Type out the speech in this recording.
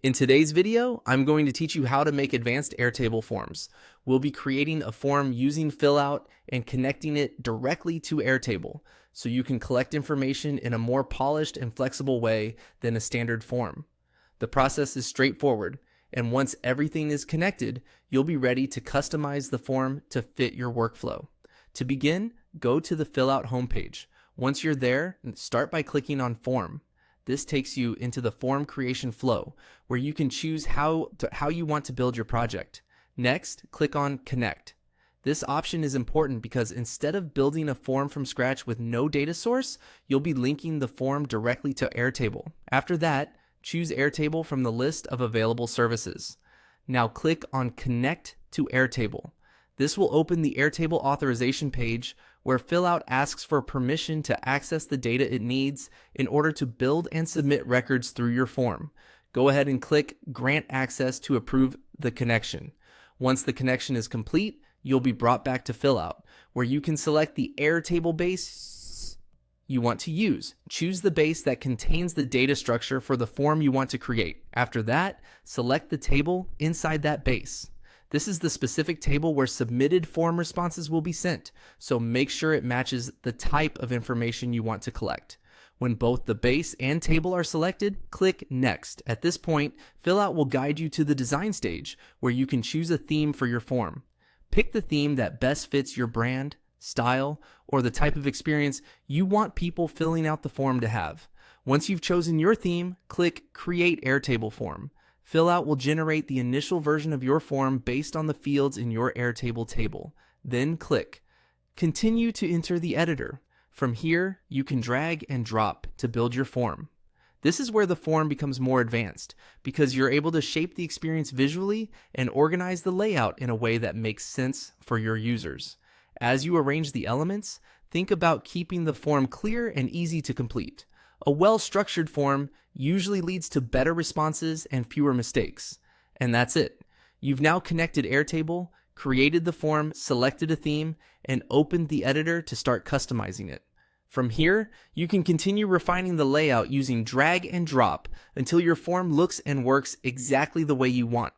In today's video, I'm going to teach you how to make advanced Airtable forms. We'll be creating a form using fillout and connecting it directly to Airtable, so you can collect information in a more polished and flexible way than a standard form. The process is straightforward, and once everything is connected, you'll be ready to customize the form to fit your workflow. To begin, go to the fillout homepage. Once you're there, start by clicking on Form. This takes you into the form creation flow, where you can choose how you want to build your project. Next, click on Connect. This option is important because instead of building a form from scratch with no data source, you'll be linking the form directly to Airtable. After that, choose Airtable from the list of available services. Now click on Connect to Airtable. This will open the Airtable authorization page where fillout asks for permission to access the data it needs in order to build and submit records through your form. Go ahead and click Grant Access to approve the connection. Once the connection is complete, you'll be brought back to fillout, where you can select the Airtable base you want to use. Choose the base that contains the data structure for the form you want to create. After that, select the table inside that base. This is the specific table where submitted form responses will be sent, so make sure it matches the type of information you want to collect. When both the base and table are selected, click Next. At this point, fillout will guide you to the design stage, where you can choose a theme for your form. Pick the theme that best fits your brand, style, or the type of experience you want people filling out the form to have. Once you've chosen your theme, click Create Airtable Form. Fillout will generate the initial version of your form based on the fields in your Airtable table. Then click Continue to enter the editor. From here, you can drag and drop to build your form. This is where the form becomes more advanced, because you're able to shape the experience visually and organize the layout in a way that makes sense for your users. As you arrange the elements, think about keeping the form clear and easy to complete. A well-structured form usually leads to better responses and fewer mistakes. And that's it. You've now connected Airtable, created the form, selected a theme, and opened the editor to start customizing it. From here, you can continue refining the layout using drag and drop until your form looks and works exactly the way you want.